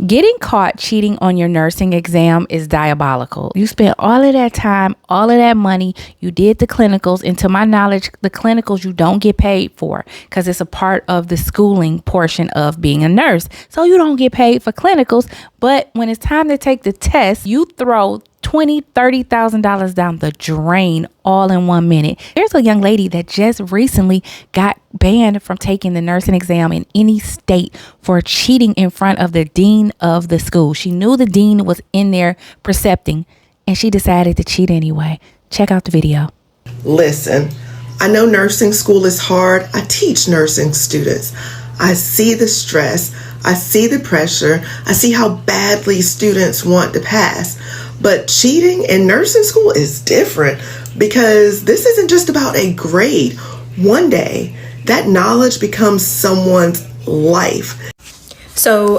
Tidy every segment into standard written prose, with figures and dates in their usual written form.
Getting caught cheating on your nursing exam is diabolical. You spent all of that time, all of that money. You did the clinicals. And to my knowledge, the clinicals you don't get paid for because it's a part of the schooling portion of being a nurse. So you don't get paid for clinicals. But when it's time to take the test, you throw $20,000-$30,000 down the drain all in 1 minute. There's a young lady that just recently got banned from taking the nursing exam in any state for cheating in front of the dean of the school. She knew the dean was in there precepting and she decided to cheat anyway. Check out the video. Listen, I know nursing school is hard. I teach nursing students. I see the stress. I see the pressure. I see how badly students want to pass. But cheating in nursing school is different because this isn't just about a grade. One day, that knowledge becomes someone's life. So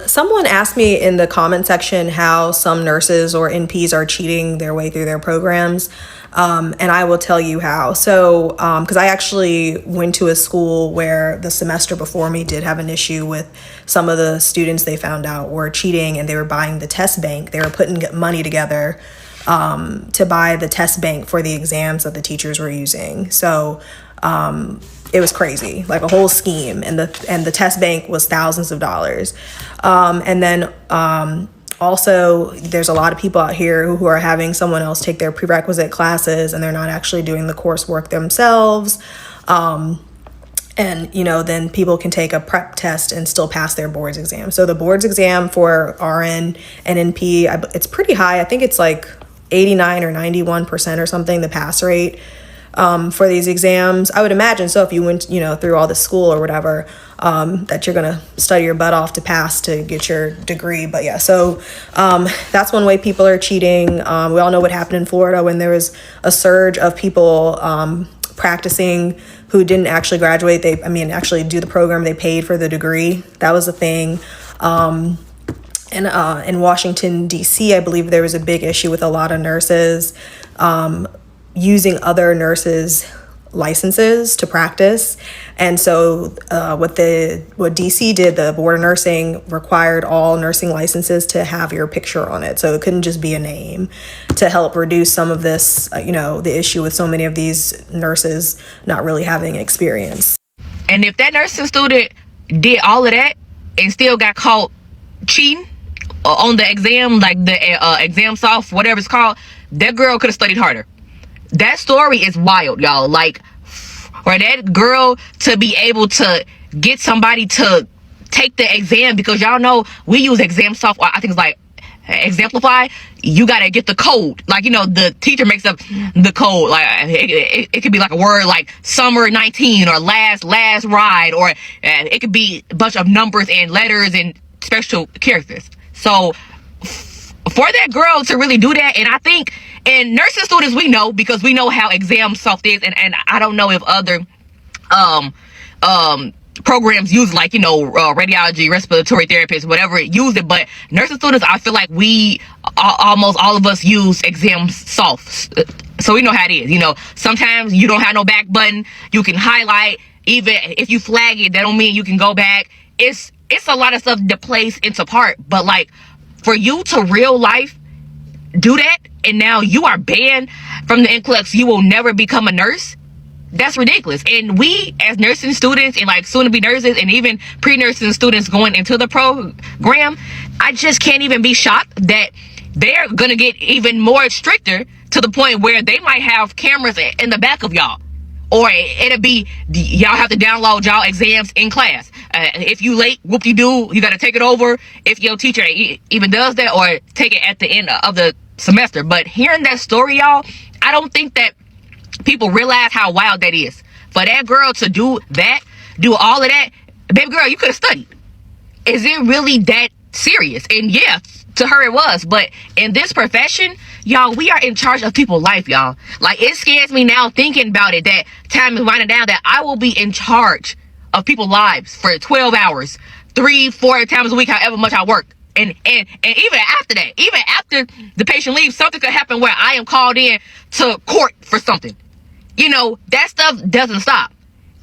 someone asked me in the comment section how some nurses or NPs are cheating their way through their programs. And I will tell you how. So, because I actually went to a school where the semester before me did have an issue with some of the students they found out were cheating and they were buying the test bank. They were putting money together to buy the test bank for the exams that the teachers were using. So it was crazy, like a whole scheme. And the test bank was thousands of dollars. And then also, there's a lot of people out here who are having someone else take their prerequisite classes and they're not actually doing the coursework themselves. And, then people can take a prep test and still pass their boards exam. So the boards exam for RN and NP, it's pretty high. I think it's like 89 or 91% or something, the pass rate for these exams. I would imagine so if you went, through all the school or whatever, that you're going to study your butt off to pass to get your degree. But yeah, so that's one way people are cheating. We all know what happened in Florida when there was a surge of people practicing who didn't actually graduate. Actually do the program they paid for the degree. That was a thing. And in Washington, D.C., I believe there was a big issue with a lot of nurses using other nurses' licenses to practice. And so what DC did, the Board of Nursing required all nursing licenses to have your picture on it. So it couldn't just be a name, to help reduce some of this, the issue with so many of these nurses not really having experience. And if that nursing student did all of that and still got caught cheating on the exam, like the exam soft, whatever it's called, that girl could have studied harder. That story is wild, y'all. Like, for that girl to be able to get somebody to take the exam, because y'all know we use exam software. I think it's like Exemplify. You gotta get the code. Like, the teacher makes up the code. Like, it could be like a word like summer 19 or last ride, or it could be a bunch of numbers and letters and special characters. So for that girl to really do that, and I think, and nursing students, we know, because we know how exam soft is, and I don't know if other programs use, like, radiology, respiratory therapists, whatever, use it, but nursing students, I feel like we, almost all of us use exam soft, so we know how it is. Sometimes you don't have no back button, you can highlight, even if you flag it, that don't mean you can go back. It's a lot of stuff that plays into part, but like, for you to real life do that, and now you are banned from the NCLEX, you will never become a nurse. That's ridiculous. And we, as nursing students and like soon-to-be nurses and even pre-nursing students going into the program, I just can't even be shocked that they're gonna get even more stricter, to the point where they might have cameras in the back of y'all. Or it'll be, y'all have to download y'all exams in class. If you late, whoop-de-doo, you got to take it over. If your teacher even does that, or take it at the end of the semester. But hearing that story, y'all, I don't think that people realize how wild that is. For that girl to do all of that, baby girl, you could have studied. Is it really that serious? And yeah, to her it was. But in this profession, y'all, we are in charge of people's life, y'all. Like, it scares me now thinking about it, that time is winding down, that I will be in charge of people's lives for 12 hours, 3-4 times a week, however much I work. And even after that, even after the patient leaves, something could happen where I am called in to court for something. That stuff doesn't stop.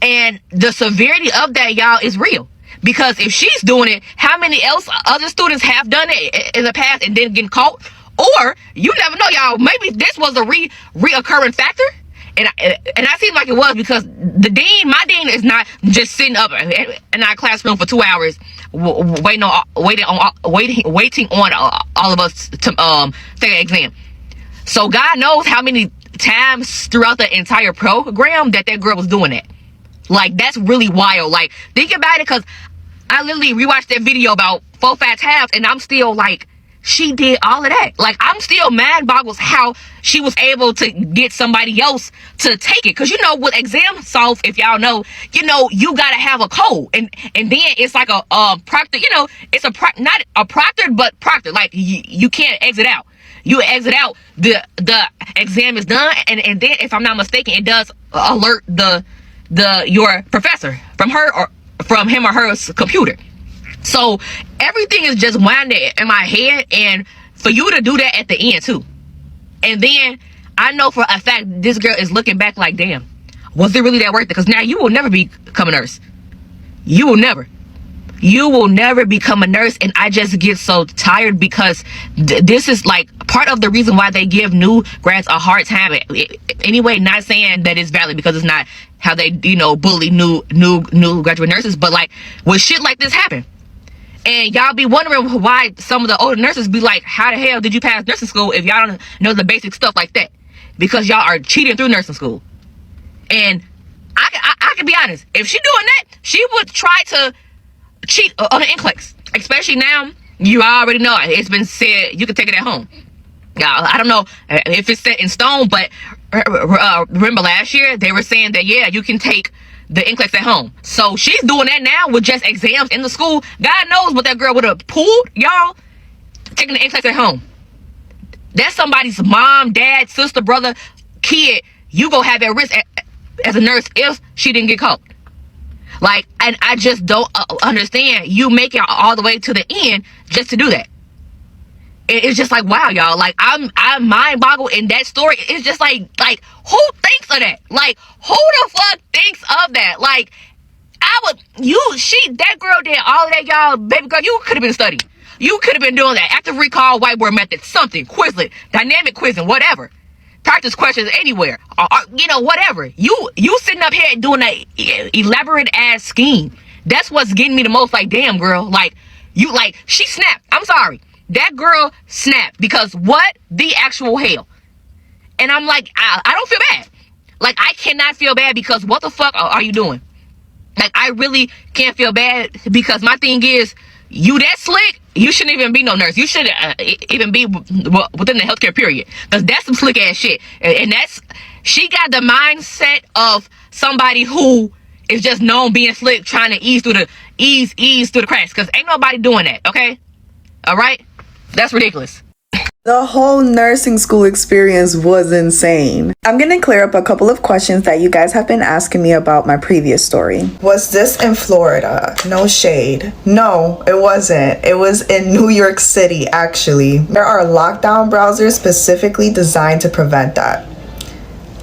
And the severity of that, y'all, is real. Because if she's doing it, how many else other students have done it in the past and then getting caught? Or you never know, y'all. Maybe this was a reoccurring factor, and I seem like it was, because my dean, is not just sitting up in our classroom for 2 hours waiting on all of us to take an exam. So God knows how many times throughout the entire program that girl was doing it. Like, that's really wild. Like, think about it, because I literally rewatched that video about 4-5 times, and I'm still like, she did all of that. Like, I'm still mind boggles how she was able to get somebody else to take it. Because, you know, with exam solve, if y'all know, you know, you got to have a code. And then it's like a proctor, you know, it's not a proctored, but proctored. Like, you can't exit out. You exit out, the exam is done. And then, if I'm not mistaken, it does alert your professor from him or her computer. So everything is just winding in my head, and for you to do that at the end too. And then I know for a fact this girl is looking back like, damn, was it really that worth it? Because now you will never become a nurse. You will never become a nurse. And I just get so tired, because this is like part of the reason why they give new grads a hard time. Anyway, not saying that it's valid, because it's not how they, you know, bully new graduate nurses. But like, when shit like this happen, and y'all be wondering why some of the older nurses be like, how the hell did you pass nursing school if y'all don't know the basic stuff like that? Because y'all are cheating through nursing school. And I can be honest, if she doing that, she would try to cheat on the NCLEX. Especially now, you already know it's been said you can take it at home. I don't know if it's set in stone, but remember last year they were saying that, yeah, you can take the NCLEX at home. So she's doing that now with just exams in the school. God knows what that girl would have pulled, y'all, taking the NCLEX at home. That's somebody's mom, dad, sister, brother, kid. You go have at risk as a nurse if she didn't get caught. Like, and I just don't understand you make it all the way to the end just to do that. It's just like, wow, y'all. Like, I'm mind boggled in that story. It's just like who thinks of that? Like, who the fuck thinks of that? Like, that girl did all of that, y'all. Baby girl, you could have been studying. You could have been doing that. Active recall, whiteboard method, something, Quizlet, dynamic quizzing, whatever. Practice questions anywhere, or, you know, whatever. You sitting up here doing a elaborate ass scheme. That's what's getting me the most. Like, damn, girl. Like, she snapped. I'm sorry. That girl snapped, because what the actual hell? And I'm like, I don't feel bad. Like, I cannot feel bad, because what the fuck are you doing? Like, I really can't feel bad, because my thing is, you that slick, you shouldn't even be no nurse. You shouldn't even be within the healthcare period, because that's some slick ass shit. And she got the mindset of somebody who is just known being slick, trying to ease through the cracks, because ain't nobody doing that. Okay, all right. That's ridiculous. The whole nursing school experience was insane. I'm gonna clear up a couple of questions that you guys have been asking me about my previous story. Was this in Florida? No shade. No, it wasn't. It was in New York City, actually. There are lockdown browsers specifically designed to prevent that.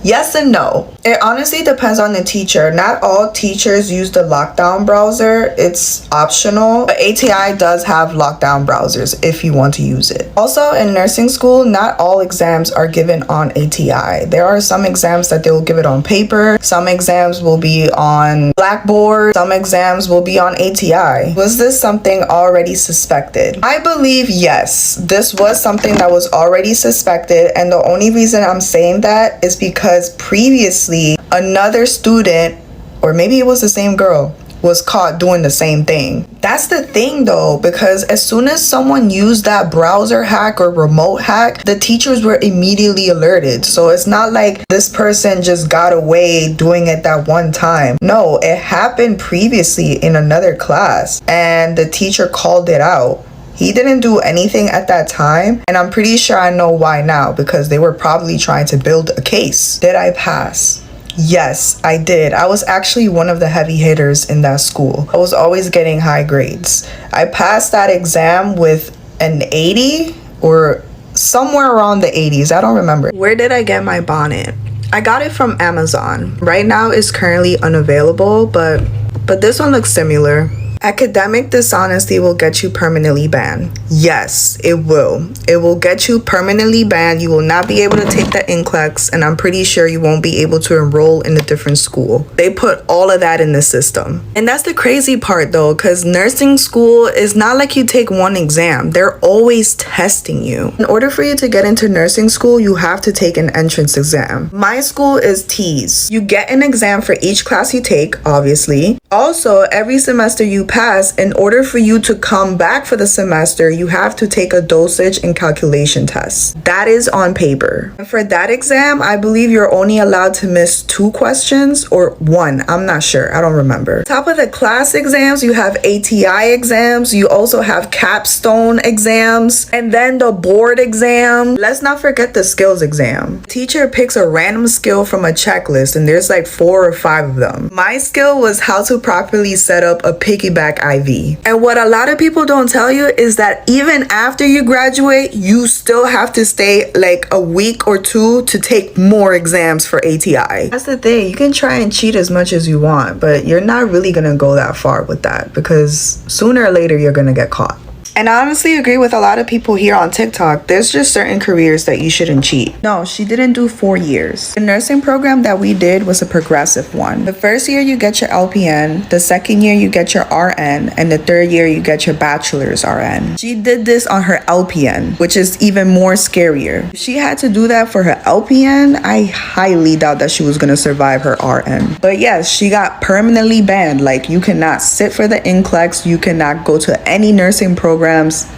Yes and no. It honestly depends on the teacher. Not all teachers use the lockdown browser. It's optional. But ATI does have lockdown browsers if you want to use it. Also, in nursing school, not all exams are given on ATI. There are some exams that they will give it on paper. Some exams will be on Blackboard. Some exams will be on ATI. Was this something already suspected? I believe yes. This was something that was already suspected. And the only reason I'm saying that is because previously another student, or maybe it was the same girl, was caught doing the same thing. That's the thing though, because as soon as someone used that browser hack or remote hack, the teachers were immediately alerted. So it's not like this person just got away doing it that one time. No, it happened previously in another class and the teacher called it out. He didn't do anything at that time, and I'm pretty sure I know why now, because they were probably trying to build a case. Did I pass? Yes, I did. I was actually one of the heavy hitters in that school. I was always getting high grades. I passed that exam with an 80 or somewhere around the 80s. I don't remember. Where did I get my bonnet? I got it from Amazon. Right now it's currently unavailable, but this one looks similar. Academic dishonesty will get you permanently banned. Yes, it will. It will get you permanently banned. You will not be able to take the NCLEX, and I'm pretty sure you won't be able to enroll in a different school. They put all of that in the system. And that's the crazy part though, because nursing school is not like you take one exam. They're always testing you. In order for you to get into nursing school, you have to take an entrance exam. My school is TEAS. You get an exam for each class you take, obviously. Also, every semester you pass, in order for you to come back for the semester, you have to take a dosage and calculation test. That is on paper. And for that exam, I believe you're only allowed to miss 2 questions or 1. I'm not sure. I don't remember. Top of the class exams, you have ATI exams. You also have capstone exams, and then the board exam. Let's not forget the skills exam. Teacher picks a random skill from a checklist, and there's like 4 or 5 of them. My skill was how to properly set up a piggyback IV. And what a lot of people don't tell you is that even after you graduate, you still have to stay like a week or 2 to take more exams for ATI. That's the thing. You can try and cheat as much as you want, but you're not really gonna go that far with that, because sooner or later you're gonna get caught. And I honestly agree with a lot of people here on TikTok. There's just certain careers that you shouldn't cheat. No, she didn't do 4 years. The nursing program that we did was a progressive one. The first year you get your LPN, the second year you get your RN, and the third year you get your bachelor's RN. She did this on her LPN, which is even more scarier. If she had to do that for her LPN, I highly doubt that she was gonna survive her RN. But yes, she got permanently banned. Like, you cannot sit for the NCLEX, you cannot go to any nursing program.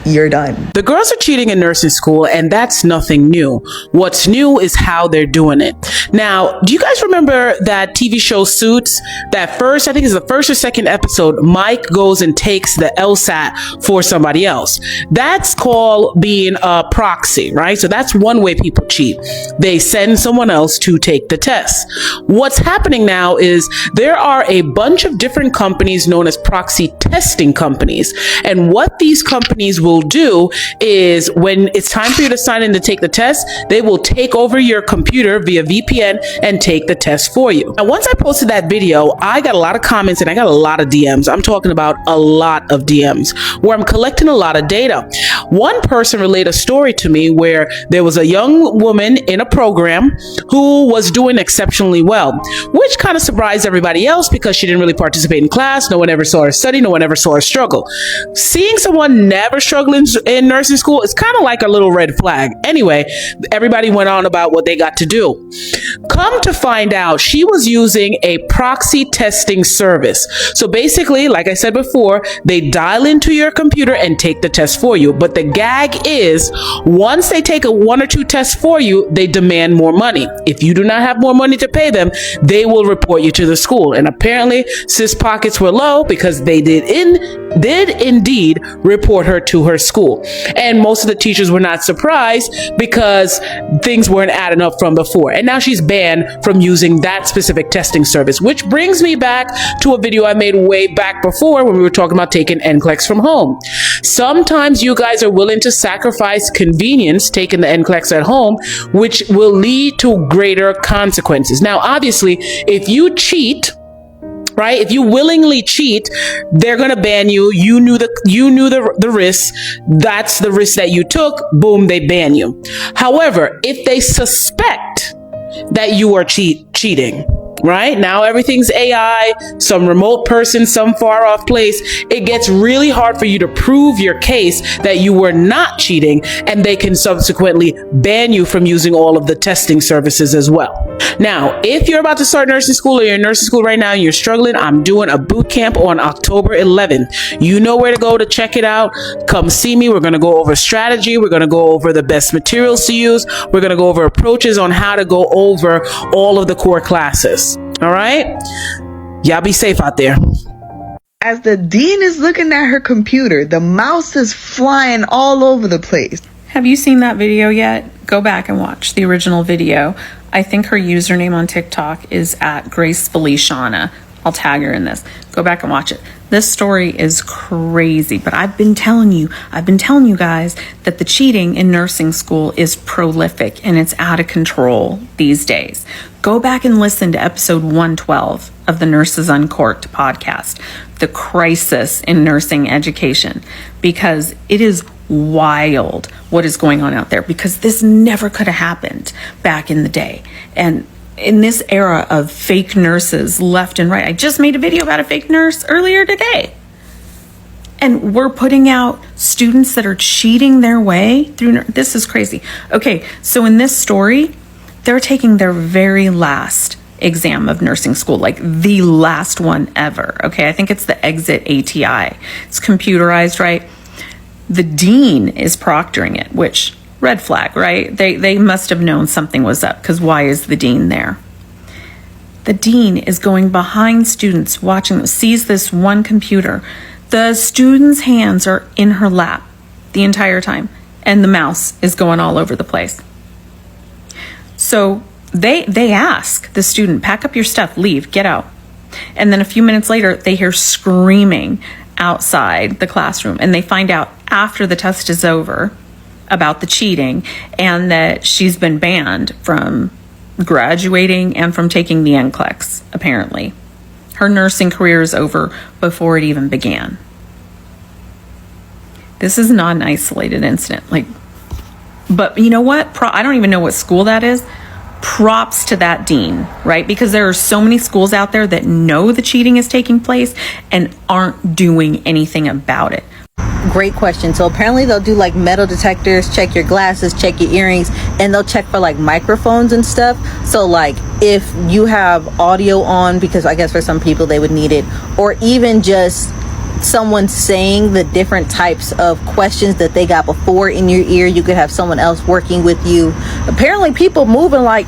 You're done. The girls are cheating in nursing school, and that's nothing new. What's new is how they're doing it. Now, do you guys remember that TV show Suits? That first, I think it's the first or second episode, Mike goes and takes the LSAT for somebody else. That's called being a proxy, right? So that's one way people cheat. They send someone else to take the test. What's happening now is there are a bunch of different companies known as proxy testing companies. And what these companies will do is, when it's time for you to sign in to take the test, they will take over your computer via VPN and take the test for you. Now, once I posted that video, I got a lot of comments and I got a lot of DMs. I'm talking about a lot of DMs where I'm collecting a lot of data. One person relayed a story to me where there was a young woman in a program who was doing exceptionally well, which kind of surprised everybody else because she didn't really participate in class. No one ever saw her study. No one ever saw her struggle. Seeing someone never struggling in nursing school is kind of like a little red flag. Anyway, everybody went on about what they got to do. Come to find out, she was using a proxy testing service. So basically, like I said before, they dial into your computer and take the test for you. But the gag is, once they take 1 or 2 tests for you, they demand more money. If you do not have more money to pay them, they will report you to the school. And apparently, Sis' pockets were low because they did indeed report her to her school. And most of the teachers were not surprised because things weren't adding up from before. And now she's banned from using that specific testing service, which brings me back to a video I made way back before when we were talking about taking NCLEX from home. Sometimes you guys are willing to sacrifice convenience taking the NCLEX at home, which will lead to greater consequences. Now, obviously, if you cheat, right? If you willingly cheat, they're going to ban you. You knew the risk. That's the risk that you took. Boom, they ban you. However, if they suspect that you are cheating, right? Now everything's AI, some remote person, some far off place. It gets really hard for you to prove your case that you were not cheating, and they can subsequently ban you from using all of the testing services as well. Now, if you're about to start nursing school, or you're in nursing school right now and you're struggling, I'm doing a boot camp on October 11th. You know where to go to check it out. Come see me. We're going to go over strategy. We're going to go over the best materials to use. We're going to go over approaches on how to go over all of the core classes. All right? Y'all be safe out there. As the dean is looking at her computer, the mouse is flying all over the place. Have you seen that video yet? Go back and watch the original video. I think her username on TikTok is @Grace Feliciana. I'll tag her in this. Go back and watch it. This story is crazy, but I've been telling you guys that the cheating in nursing school is prolific and it's out of control these days. Go back and listen to episode 112 of the Nurses Uncorked podcast, The Crisis in Nursing Education, because it is wild what is going on out there, because this never could have happened back in the day. And in this era of fake nurses left and right, I just made a video about a fake nurse earlier today. And we're putting out students that are cheating their way through. This is crazy. Okay, so in this story, they're taking their very last exam of nursing school, like the last one ever. Okay, I think it's the exit ATI. It's computerized, right? The dean is proctoring it, which, red flag, right? They must have known something was up, because why is the dean there? The dean is going behind students, watching them, sees this one computer. The student's hands are in her lap the entire time, and the mouse is going all over the place. So they ask the student, pack up your stuff, leave, get out. And then a few minutes later, they hear screaming outside the classroom, and they find out after the test is over about the cheating and that she's been banned from graduating and from taking the NCLEX, apparently. Her nursing career is over before it even began. This is not an isolated incident. But you know what? I don't even know what school that is. Props to that dean, right? Because there are so many schools out there that know the cheating is taking place and aren't doing anything about it. Great question. So apparently they'll do like metal detectors, check your glasses, check your earrings, and they'll check for like microphones and stuff. So like if you have audio on, because I guess for some people they would need it, or even just someone saying the different types of questions that they got before in your ear, you could have someone else working with you. Apparently people moving like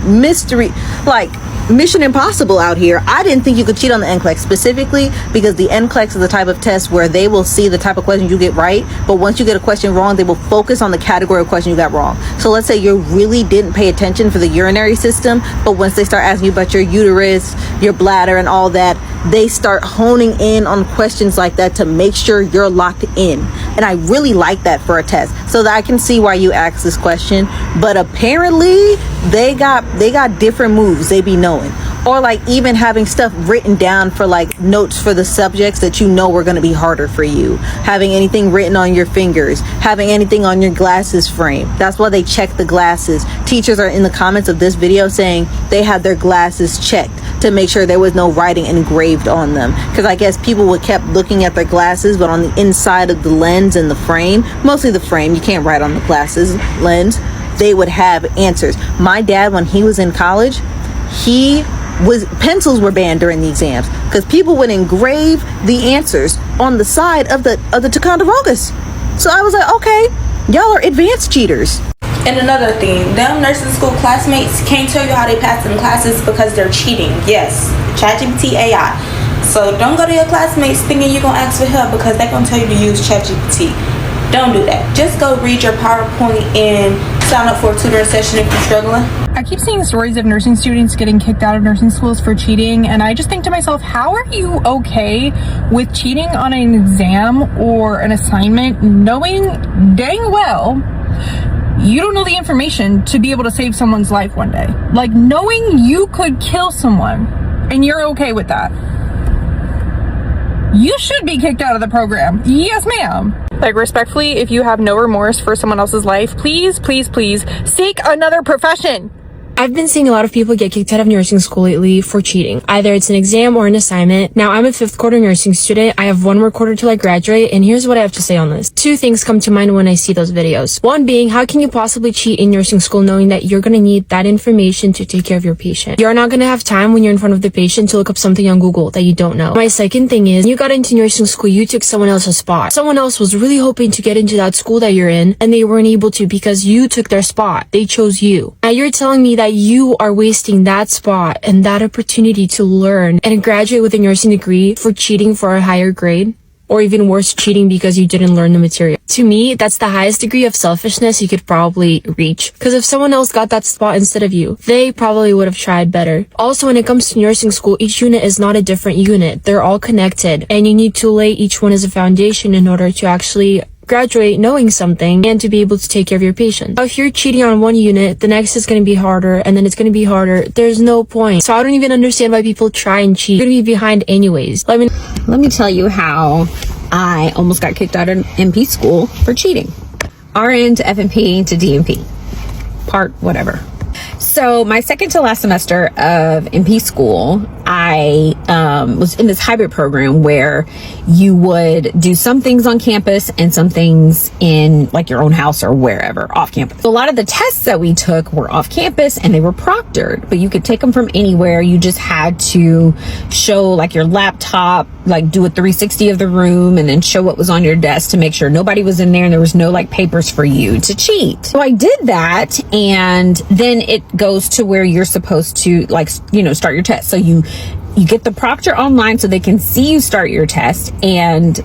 mystery, like Mission Impossible out here. I didn't think you could cheat on the NCLEX specifically because the NCLEX is the type of test where they will see the type of questions you get right, but once you get a question wrong, they will focus on the category of question you got wrong. So let's say you really didn't pay attention for the urinary system, but once they start asking you about your uterus, your bladder, and all that, they start honing in on questions like that to make sure you're locked in. And I really like that for a test, so that I can see why you asked this question. But apparently they got different moves they be knowing, or like even having stuff written down for like notes for the subjects that you know were going to be harder for you, having anything written on your fingers, having anything on your glasses frame. That's why they check the glasses. Teachers are in the comments of this video saying they had their glasses checked to make sure there was no writing engraved on them, because I guess people would kept looking at their glasses, but on the inside of the lens and the frame, mostly the frame, you can't write on the glasses lens, they would have answers. My dad, when he was in college, pencils were banned during the exams because people would engrave the answers on the side of the Ticonderogas. So I was like, okay, y'all are advanced cheaters. And another thing, them nursing school classmates can't tell you how they pass them classes because they're cheating. Yes, ChatGPT AI. So don't go to your classmates thinking you're gonna ask for help because they're gonna tell you to use ChatGPT. Don't do that. Just go read your PowerPoint and sign up for a tutoring session if you're struggling. I keep seeing stories of nursing students getting kicked out of nursing schools for cheating, and I just think to myself, how are you okay with cheating on an exam or an assignment knowing dang well you don't know the information to be able to save someone's life one day? Like, knowing you could kill someone and you're okay with that. You should be kicked out of the program. Yes, ma'am. Like, respectfully, if you have no remorse for someone else's life, please, please, please seek another profession. I've been seeing a lot of people get kicked out of nursing school lately for cheating. Either it's an exam or an assignment. Now, I'm a 5th quarter nursing student. I have one more quarter till I graduate, and here's what I have to say on this. 2 things come to mind when I see those videos. One being, how can you possibly cheat in nursing school knowing that you're going to need that information to take care of your patient? You're not going to have time when you're in front of the patient to look up something on Google that you don't know. My second thing is, when you got into nursing school, you took someone else's spot. Someone else was really hoping to get into that school that you're in, and they weren't able to because you took their spot. They chose you. Now, you're telling me that you are wasting that spot and that opportunity to learn and graduate with a nursing degree for cheating for a higher grade? or even worse, cheating because you didn't learn the material. To me, that's the highest degree of selfishness you could probably reach. Because if someone else got that spot instead of you, they probably would have tried better. Also, when it comes to nursing school, each unit is not a different unit. They're all connected, and you need to lay each one as a foundation in order to actually graduate knowing something and to be able to take care of your patient. Now, if you're cheating on one unit, the next is going to be harder, and then it's going to be harder. There's no point. So I don't even understand why people try and cheat. You're going to be behind anyways. Let me tell you how I almost got kicked out of MP school for cheating. RN to FNP to DNP. Part whatever. So my second to last semester of MP school, I was in this hybrid program where you would do some things on campus and some things in like your own house or wherever off campus. So a lot of the tests that we took were off campus and they were proctored, but you could take them from anywhere. You just had to show like your laptop, like do a 360 of the room and then show what was on your desk to make sure nobody was in there and there was no like papers for you to cheat. So I did that, and then it goes to where you're supposed to like, you know, start your test. So you get the proctor online so they can see you start your test, and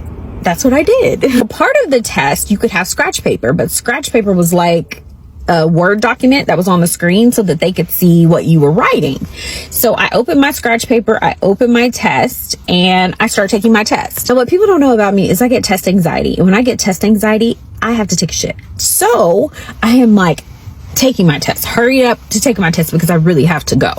that's what I did. Part of the test, you could have scratch paper, but scratch paper was like a Word document that was on the screen so that they could see what you were writing. So I opened my scratch paper, I opened my test, and I start taking my test. So what people don't know about me is I get test anxiety. And when I get test anxiety, I have to take a shit. So I am like taking my test, hurry up to take my test because I really have to go.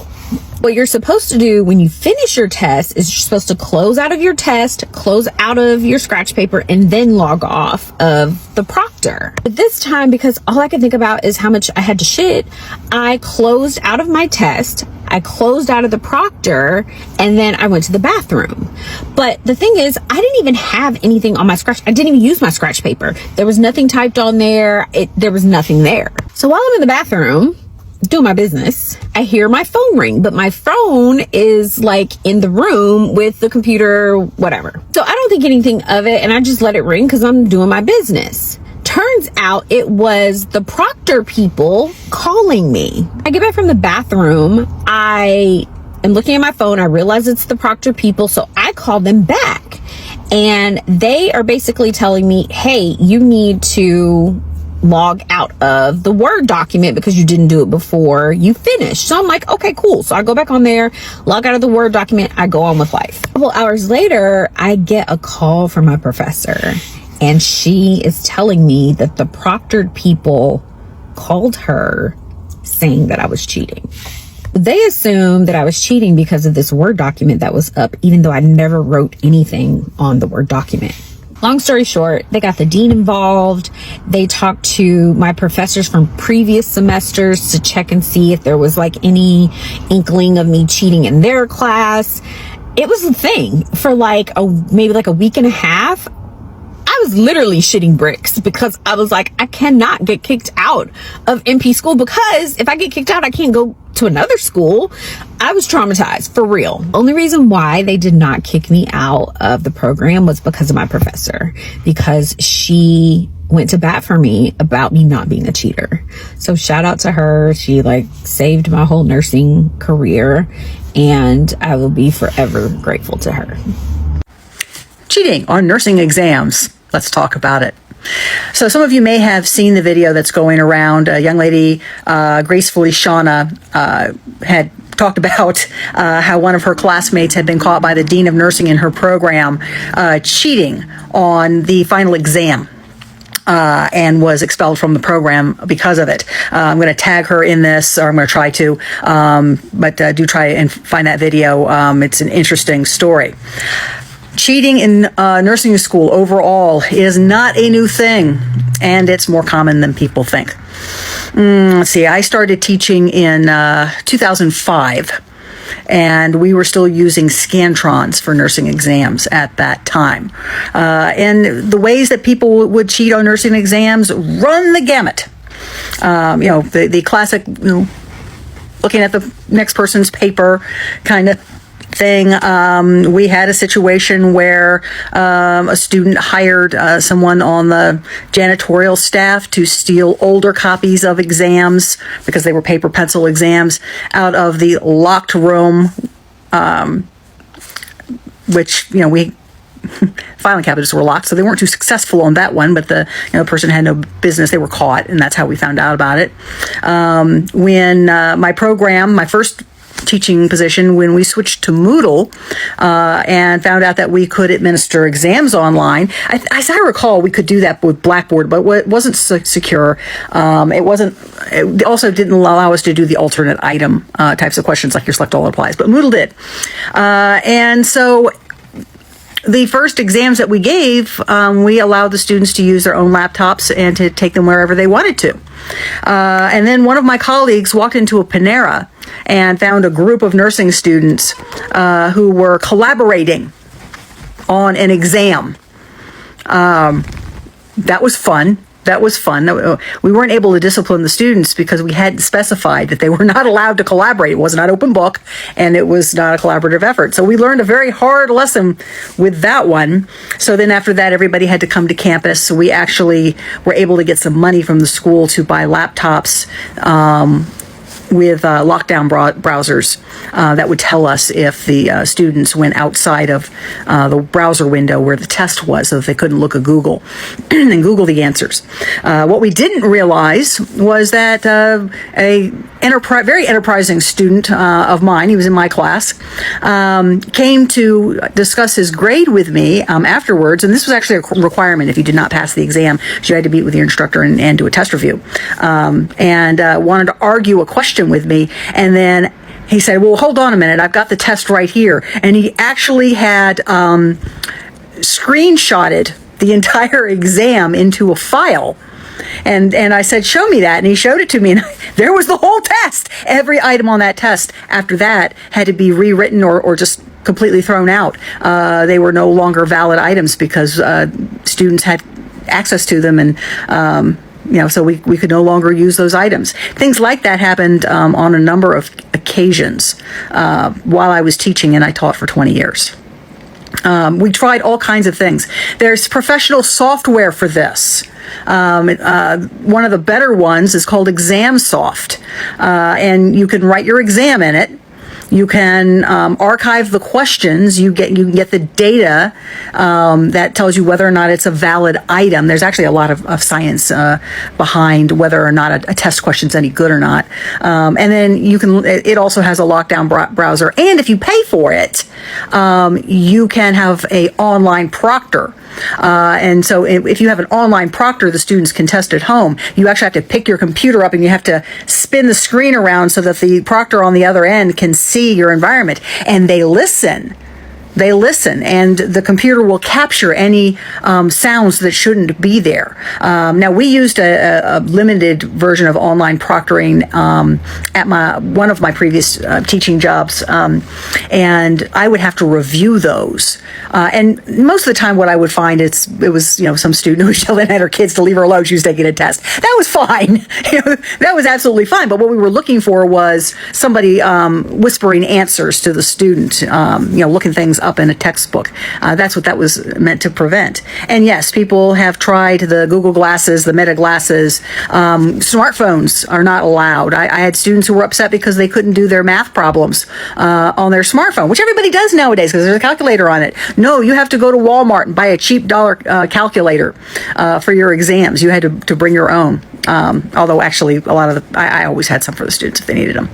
What you're supposed to do when you finish your test is you're supposed to close out of your test, close out of your scratch paper, and then log off of the proctor. But this time, because all I could think about is how much I had to shit, I closed out of my test, I closed out of the proctor, and then I went to the bathroom. But the thing is, I didn't even have anything on my scratch. I didn't even use my scratch paper. There was nothing typed on there. There was nothing there. So while I'm in the bathroom doing my business, I hear my phone ring, but my phone is like in the room with the computer, whatever. So I don't think anything of it, and I just let it ring because I'm doing my business. Turns out it was the proctor people calling me. I get back from the bathroom, I am looking at my phone, I realize it's the proctor people, so I call them back. And they are basically telling me, hey, you need to log out of the Word document because you didn't do it before you finished. So I'm like, okay, cool. So I go back on there, log out of the Word document, I go on with life. A couple hours later, I get a call from my professor, and she is telling me that the proctored people called her saying that I was cheating. They assumed that I was cheating because of this Word document that was up, even though I never wrote anything on the Word document. Long story short, they got the dean involved. They talked to my professors from previous semesters to check and see if there was like any inkling of me cheating in their class. It was a thing for like maybe like a week and a half. I was literally shitting bricks because I was like, I cannot get kicked out of MP school, because if I get kicked out, I can't go to another school. I was traumatized, for real. Only reason why they did not kick me out of the program was because of my professor, because she went to bat for me about me not being a cheater. So shout out to her. She like saved my whole nursing career, and I will be forever grateful to her. Cheating on nursing exams. Let's talk about it. So some of you may have seen the video that's going around. A young lady, gracefully Shauna, had talked about how one of her classmates had been caught by the dean of nursing in her program cheating on the final exam. And was expelled from the program because of it. I'm going to tag her in this, or I'm going to try to, but do try and find that video. It's an interesting story. Cheating in nursing school overall is not a new thing, and it's more common than people think. Let's see, I started teaching in 2005, and we were still using Scantrons for nursing exams at that time. And the ways that people would cheat on nursing exams run the gamut. The classic, looking at the next person's paper kind of thing. We had a situation where a student hired someone on the janitorial staff to steal older copies of exams, because they were paper pencil exams, out of the locked room, which, we filing cabinets were locked, so they weren't too successful on that one, but the person had no business. They were caught, and that's how we found out about it. When my first teaching position, when we switched to Moodle and found out that we could administer exams online. As I recall, we could do that with Blackboard, but it wasn't secure. It also didn't allow us to do the alternate item types of questions like your select all applies, but Moodle did. And so the first exams that we gave, we allowed the students to use their own laptops and to take them wherever they wanted to. And then one of my colleagues walked into a Panera and found a group of nursing students who were collaborating on an exam. That was fun. We weren't able to discipline the students because we had specified that they were not allowed to collaborate. It was not open book, and it was not a collaborative effort. So we learned a very hard lesson with that one. So then after that, everybody had to come to campus. So we actually were able to get some money from the school to buy laptops with lockdown browsers that would tell us if the students went outside of the browser window where the test was, so that they couldn't look at Google and Google the answers. What we didn't realize was that a very enterprising student of mine, he was in my class, came to discuss his grade with me afterwards, and this was actually a requirement. If you did not pass the exam, you had to meet with your instructor and do a test review, and wanted to argue a question with me. And then he said, well, hold on a minute, I've got the test right here. And he actually had screenshotted the entire exam into a file. And I said, show me that. And he showed it to me, and there was the whole test. Every item on that test after that had to be rewritten or just completely thrown out. They were no longer valid items because students had access to them, and so we could no longer use those items. Things like that happened on a number of occasions while I was teaching, and I taught for 20 years. We tried all kinds of things. There's professional software for this. One of the better ones is called ExamSoft, and you can write your exam in it. You can archive the questions. You can get the data that tells you whether or not it's a valid item. There's actually a lot of science behind whether or not a test question's any good or not. And then it also has a lockdown browser. And if you pay for it, you can have a online proctor. And so if you have an online proctor, the students can test at home. You actually have to pick your computer up and you have to spin the screen around so that the proctor on the other end can see your environment. And they listen, and the computer will capture any sounds that shouldn't be there. Now, we used a limited version of online proctoring at one of my previous teaching jobs, and I would have to review those. And most of the time, what I would find it was some student who was yelling at her kids to leave her alone. She was taking a test. That was fine. That was absolutely fine. But what we were looking for was somebody whispering answers to the student. Looking things up in a textbook. That's what that was meant to prevent. And yes, people have tried the Google Glasses, the Meta Glasses. Smartphones are not allowed. I had students who were upset because they couldn't do their math problems on their smartphone, which everybody does nowadays because there's a calculator on it. No, you have to go to Walmart and buy a cheap dollar calculator for your exams. You had to bring your own. Although actually a lot of I always had some for the students if they needed them.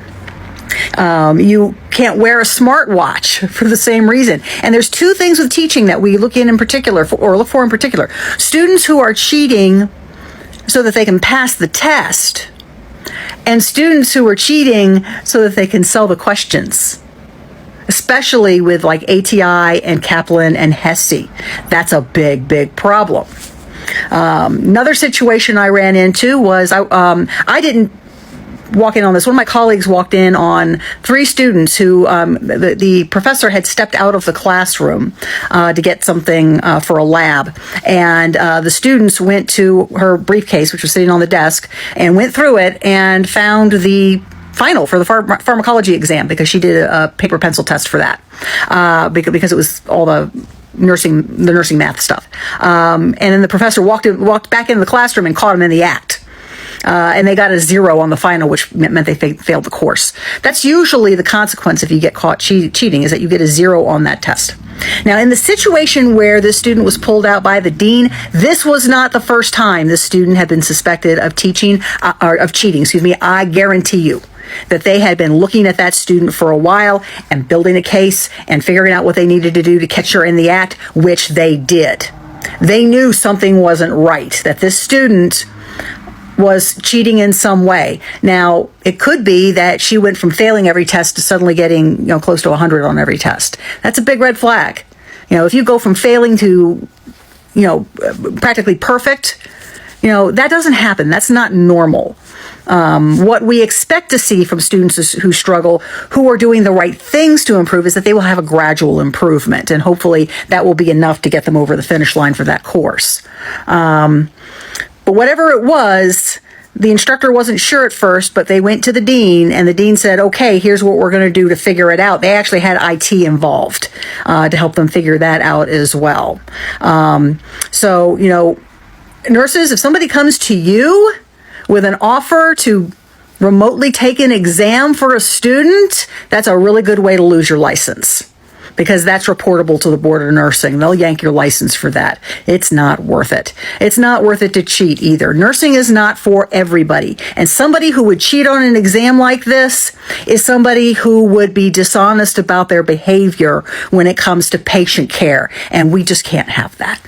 You can't wear a smartwatch for the same reason. And there's two things with teaching that we look in particular, or look for in particular. Students who are cheating so that they can pass the test, and students who are cheating so that they can sell the questions. Especially with like ATI and Kaplan and HESI. That's a big, big problem. Another situation I ran into was I didn't walk in on this. One of my colleagues walked in on 3 students who the professor had stepped out of the classroom to get something for a lab, and the students went to her briefcase, which was sitting on the desk, and went through it and found the final for the pharmacology exam because she did a paper pencil test for that because it was all the nursing math stuff. And then the professor walked back into the classroom and caught him in the act. and they got a 0 on the final, which meant they failed the course. That's usually the consequence if you get caught cheating, is that you get a 0 on that test. Now, in the situation where this student was pulled out by the dean, this was not the first time this student had been suspected of cheating. I guarantee you that they had been looking at that student for a while and building a case and figuring out what they needed to do to catch her in the act, which they did. They knew something wasn't right, that this student was cheating in some way. Now, it could be that she went from failing every test to suddenly getting, close to 100 on every test. That's a big red flag. If you go from failing to, practically perfect, that doesn't happen. That's not normal. What we expect to see from students who struggle, who are doing the right things to improve, is that they will have a gradual improvement, and hopefully that will be enough to get them over the finish line for that course. But whatever it was, the instructor wasn't sure at first, but they went to the dean, and the dean said, okay, here's what we're going to do to figure it out. They actually had IT involved to help them figure that out as well. Nurses, if somebody comes to you with an offer to remotely take an exam for a student, that's a really good way to lose your license, because that's reportable to the Board of Nursing. They'll yank your license for that. It's not worth it. It's not worth it to cheat either. Nursing is not for everybody. And somebody who would cheat on an exam like this is somebody who would be dishonest about their behavior when it comes to patient care. And we just can't have that.